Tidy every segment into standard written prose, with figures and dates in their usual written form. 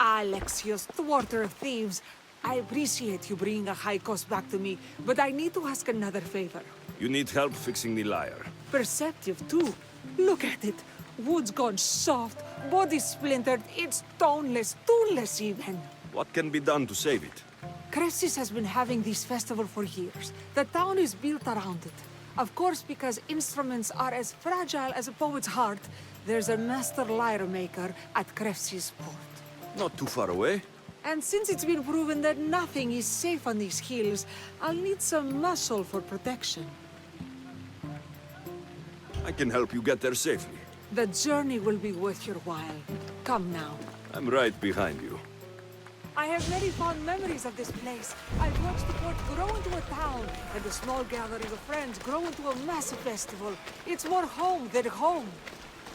Alexios, thwarter of thieves. I appreciate you bringing a high cost back to me, but I need to ask another favor. You need help fixing the lyre. Perceptive, too. Look at it. Wood's gone soft, body splintered, it's toneless, tuneless even. What can be done to save it? Cressis has been having this festival for years. The town is built around it. Of course, because instruments are as fragile as a poet's heart, there's a master lyre maker at Cressis port. Not too far away. And since it's been proven that nothing is safe on these hills, I'll need some muscle for protection. I can help you get there safely. The journey will be worth your while. Come now. I'm right behind you. I have very fond memories of this place. I've watched the port grow into a town, and a small gathering of friends grow into a massive festival. It's more home than home.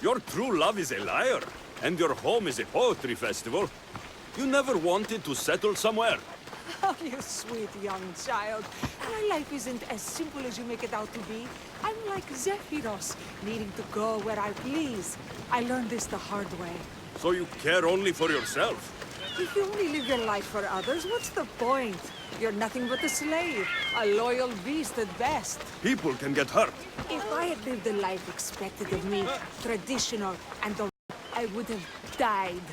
Your true love is a lyre, and your home is a poetry festival. You never wanted to settle somewhere. Oh, you sweet young child. My life isn't as simple as you make it out to be. I'm like Zephyros, needing to go where I please. I learned this the hard way. So you care only for yourself? If you only live your life for others, what's the point? You're nothing but a slave, a loyal beast at best. People can get hurt. If I had lived the life expected of me, traditional and I would have died.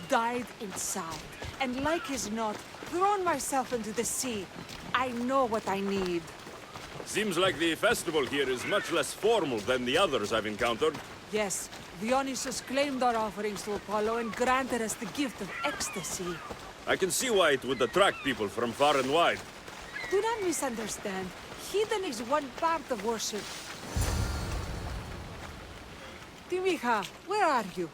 Died inside. And like as not, thrown myself into the sea. I know what I need. Seems like the festival here is much less formal than the others I've encountered. Yes, Dionysus claimed our offerings to Apollo and granted us the gift of ecstasy. I can see why it would attract people from far and wide. Do not misunderstand. Heathen is one part of worship. Timiha, where are you?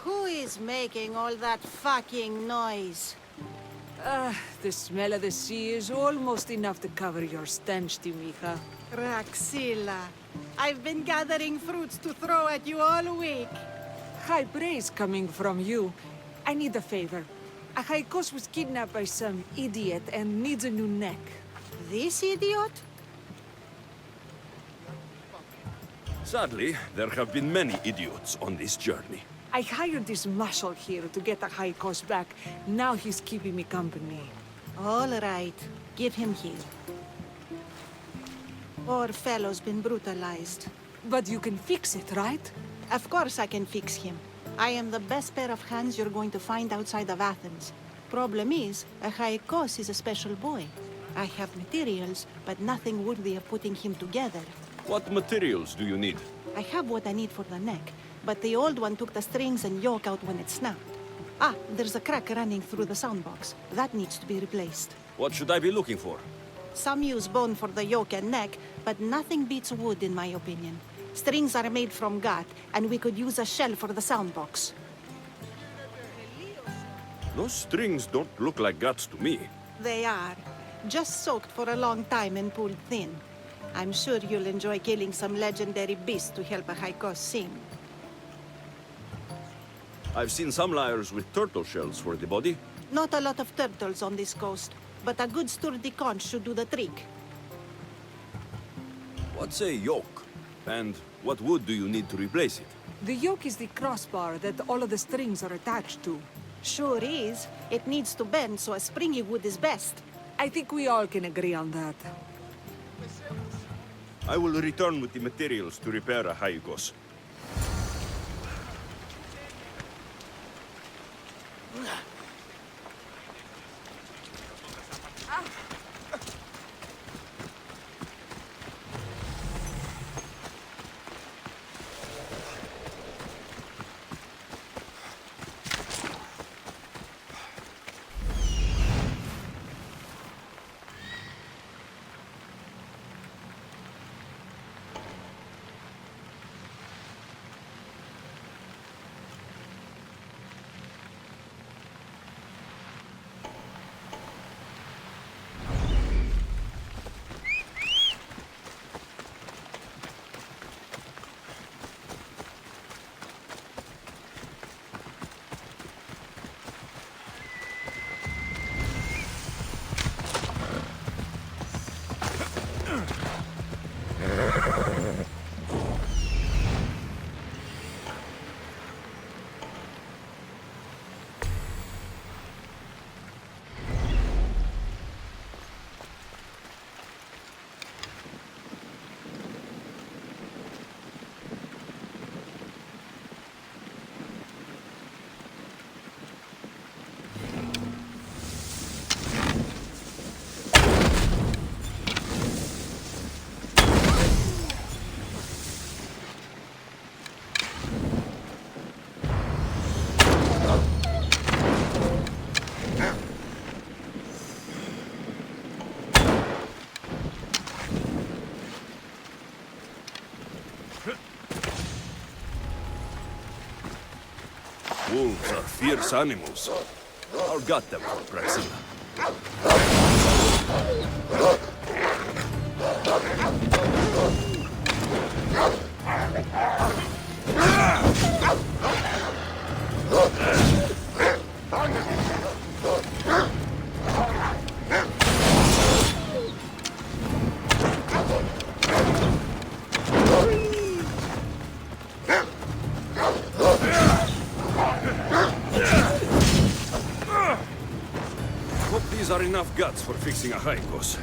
Who is making all that fucking noise? The smell of the sea is almost enough to cover your stench, Timiha. Praxilla. I've been gathering fruits to throw at you all week. High praise coming from you. I need a favor. Achaikos was kidnapped by some idiot and needs a new neck. This idiot? Sadly, there have been many idiots on this journey. I hired this muscle here to get Achaikos back. Now he's keeping me company. All right. Give him here. Poor fellow's been brutalized. But you can fix it, right? Of course I can fix him. I am the best pair of hands you're going to find outside of Athens. Problem is, Achaikos is a special boy. I have materials, but nothing worthy of putting him together. What materials do you need? I have what I need for the neck, but the old one took the strings and yoke out when it snapped. Ah, there's a crack running through the soundbox. That needs to be replaced. What should I be looking for? Some use bone for the yoke and neck, but nothing beats wood in my opinion. Strings are made from gut, and we could use a shell for the soundbox. Those strings don't look like guts to me. They are. Just soaked for a long time and pulled thin. I'm sure you'll enjoy killing some legendary beast to help Achaikos sing. I've seen some lyres with turtle shells for the body. Not a lot of turtles on this coast, but a good sturdy conch should do the trick. What's a yoke? And what wood do you need to replace it? The yoke is the crossbar that all of the strings are attached to. Sure is. It needs to bend, so a springy wood is best. I think we all can agree on that. I will return with the materials to repair Achaikos. Wolves are fierce animals. I'll gut them for Praxilla. Hope these are enough guts for fixing a Haikos.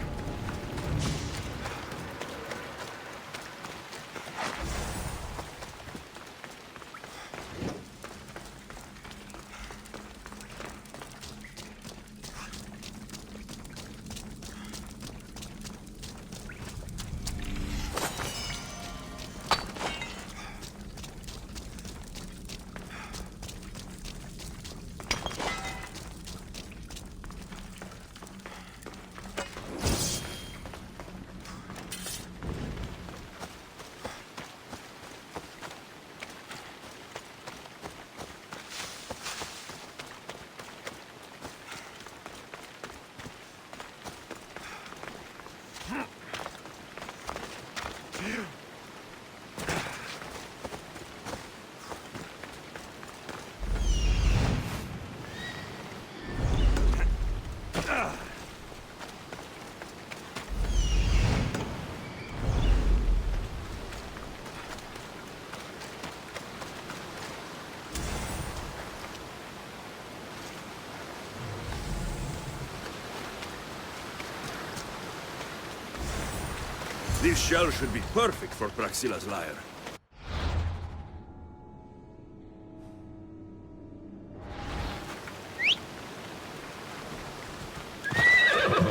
This shell should be perfect for Praxilla's lyre.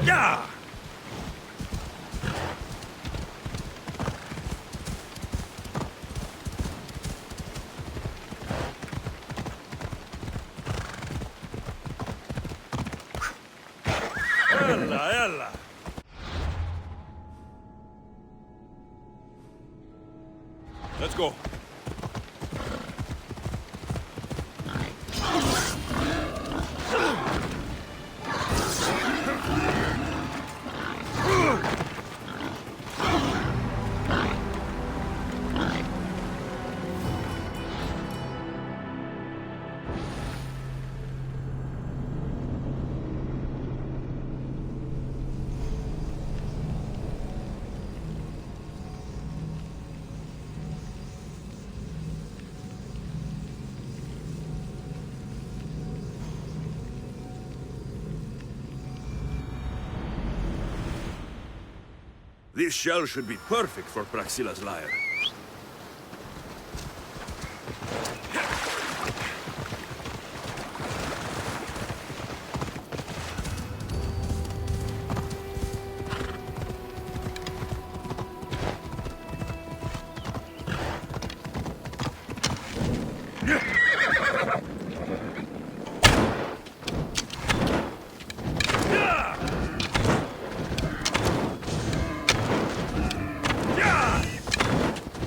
Yeah! Ella, ella! Let's go. This shell should be perfect for Praxilla's lyre.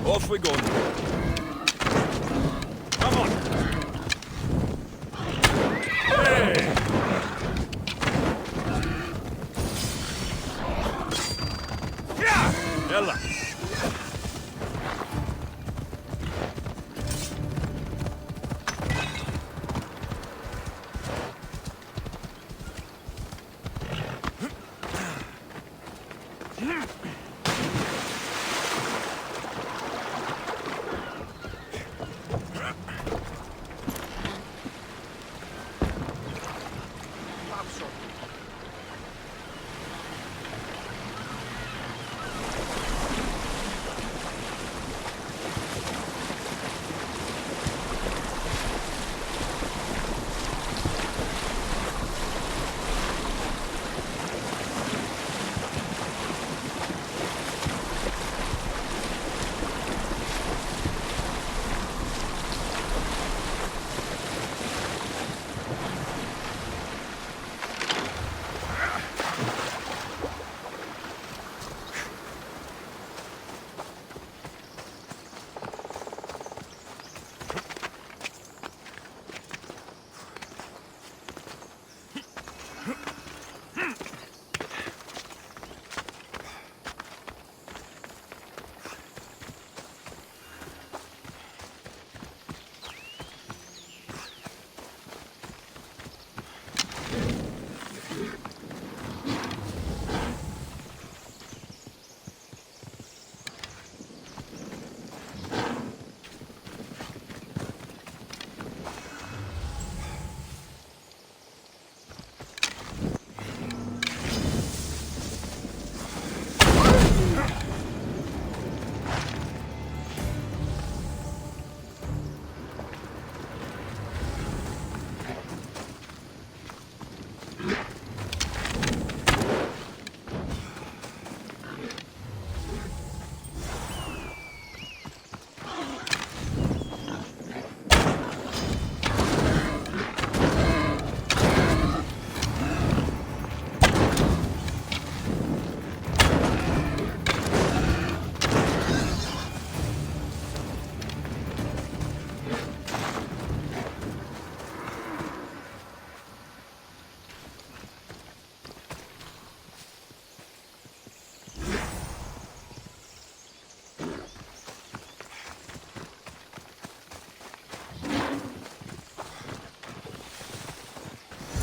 Off we go. Come on. Hey! Yeah! Ella.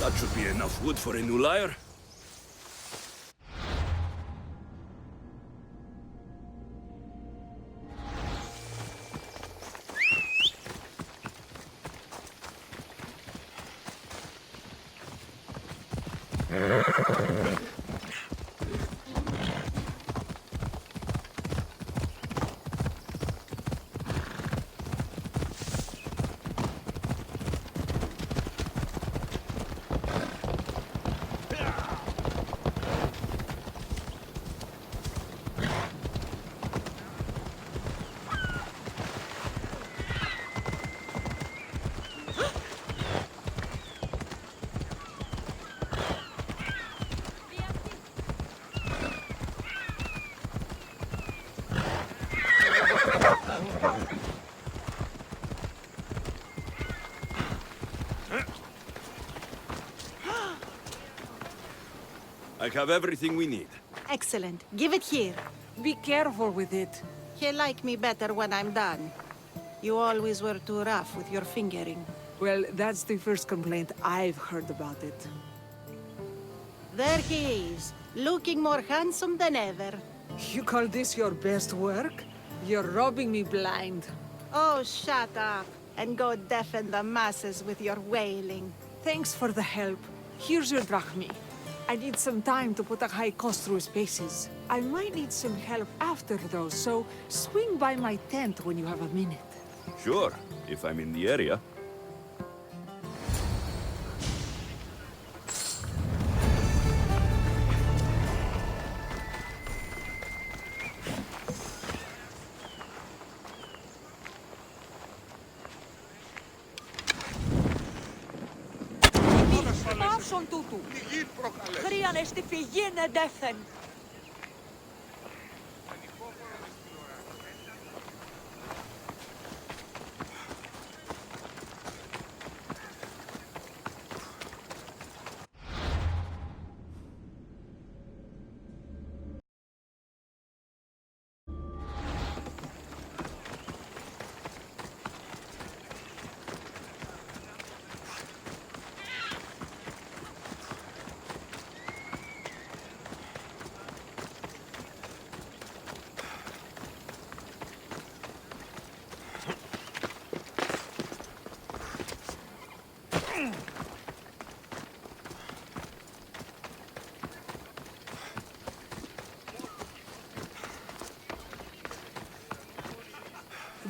That should be enough wood for a new lyre. I have everything we need. Excellent. Give it here. Be careful with it. You like me better when I'm done. You always were too rough with your fingering. Well, that's the first complaint I've heard about it. There he is, looking more handsome than ever. You call this your best work? You're robbing me blind. Oh, shut up, and go deafen the masses with your wailing. Thanks for the help. Here's your drachmi. I need some time to put a high cost through his paces. I might need some help after though, so swing by my tent when you have a minute. Sure, if I'm in the area. Πάσον τούτου. Χρειάνε στη φυγή εντεύθεν.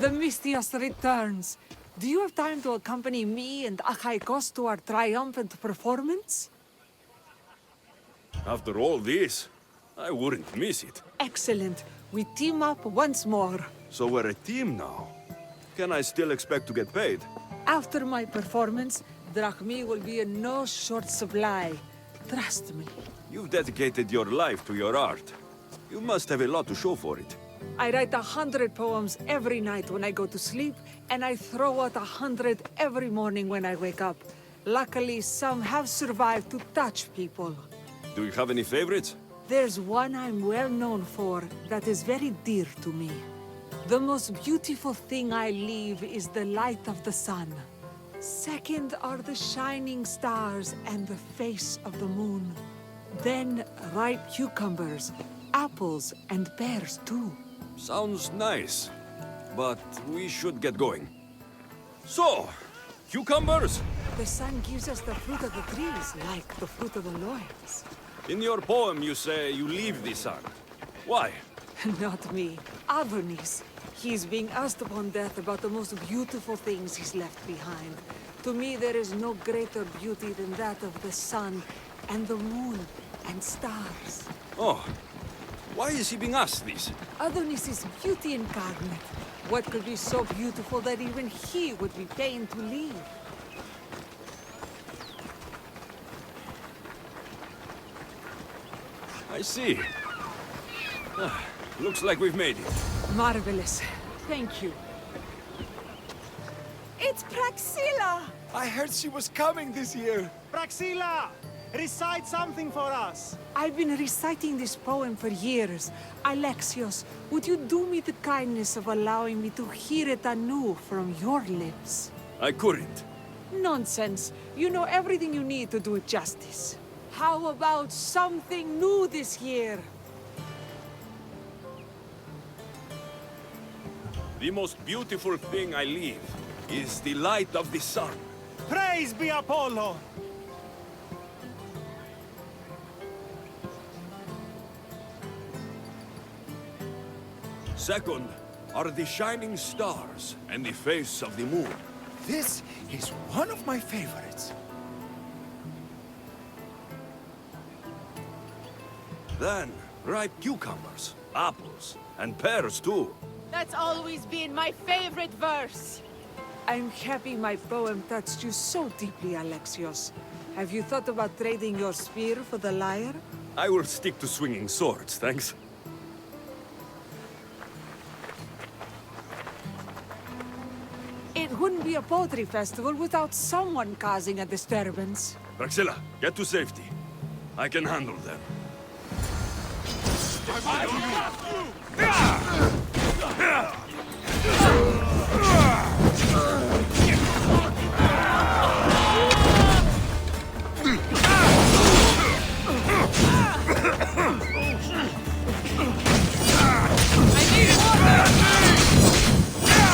The Mistias returns. Do you have time to accompany me and Achaikos to our triumphant performance? After all this, I wouldn't miss it. Excellent. We team up once more. So we're a team now. Can I still expect to get paid? After my performance, drachmi will be in no short supply. Trust me. You've dedicated your life to your art. You must have a lot to show for it. I write 100 poems every night when I go to sleep, and I throw out 100 every morning when I wake up. Luckily, some have survived to touch people. Do you have any favorites? There's one I'm well known for that is very dear to me. The most beautiful thing I leave is the light of the sun. Second are the shining stars and the face of the moon. Then ripe cucumbers, apples, and pears too. Sounds nice, but we should get going. So, cucumbers? The sun gives us the fruit of the trees, like the fruit of the loins. In your poem you say you leave the sun. Why? Not me. Adonis. He's being asked upon death about the most beautiful things he's left behind. To me, there is no greater beauty than that of the sun, and the moon, and stars. Oh, why is he being asked this? Adonis is beauty incarnate. What could be so beautiful that even he would be pained to leave? I see. Looks like we've made it. Marvelous. Thank you. It's Praxilla! I heard she was coming this year. Praxilla! Recite something for us! I've been reciting this poem for years. Alexios, would you do me the kindness of allowing me to hear it anew from your lips? I couldn't. Nonsense. You know everything you need to do it justice. How about something new this year? The most beautiful thing I leave is the light of the sun. Praise be Apollo! Second are the shining stars and the face of the moon. This is one of my favorites. Then, ripe cucumbers, apples, and pears too. That's always been my favorite verse. I'm happy my poem touched you so deeply, Alexios. Have you thought about trading your spear for the lyre? I will stick to swinging swords, thanks. It wouldn't be a poetry festival without someone causing a disturbance. Praxilla, get to safety. I can handle them.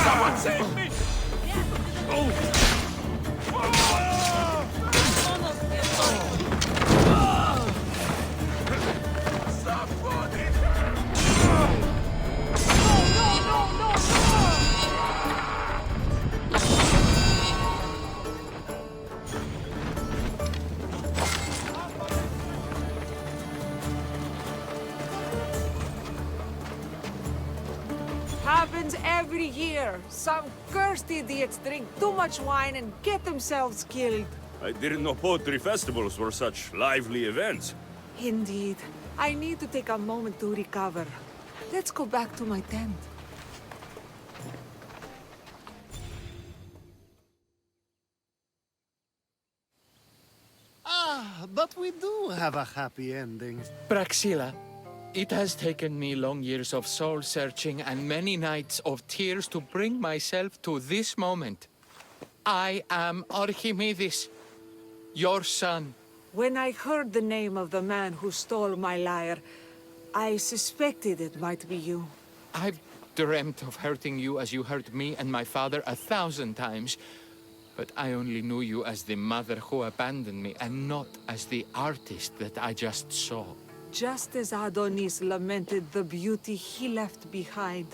Someone save me! Happens every year. Some cursed idiots drink too much wine and get themselves killed. I didn't know poetry festivals were such lively events. Indeed. I need to take a moment to recover. Let's go back to my tent. But we do have a happy ending. Praxilla, it has taken me long years of soul-searching and many nights of tears to bring myself to this moment. I am Archimedes, your son. When I heard the name of the man who stole my lyre, I suspected it might be you. I've dreamt of hurting you as you hurt me and my father 1,000 times. But I only knew you as the mother who abandoned me, and not as the artist that I just saw. Just as Adonis lamented the beauty he left behind,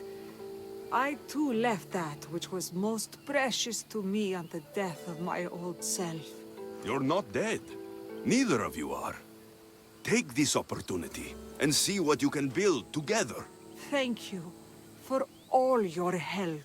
I too left that which was most precious to me on the death of my old self. You're not dead. Neither of you are. Take this opportunity and see what you can build together. Thank you for all your help.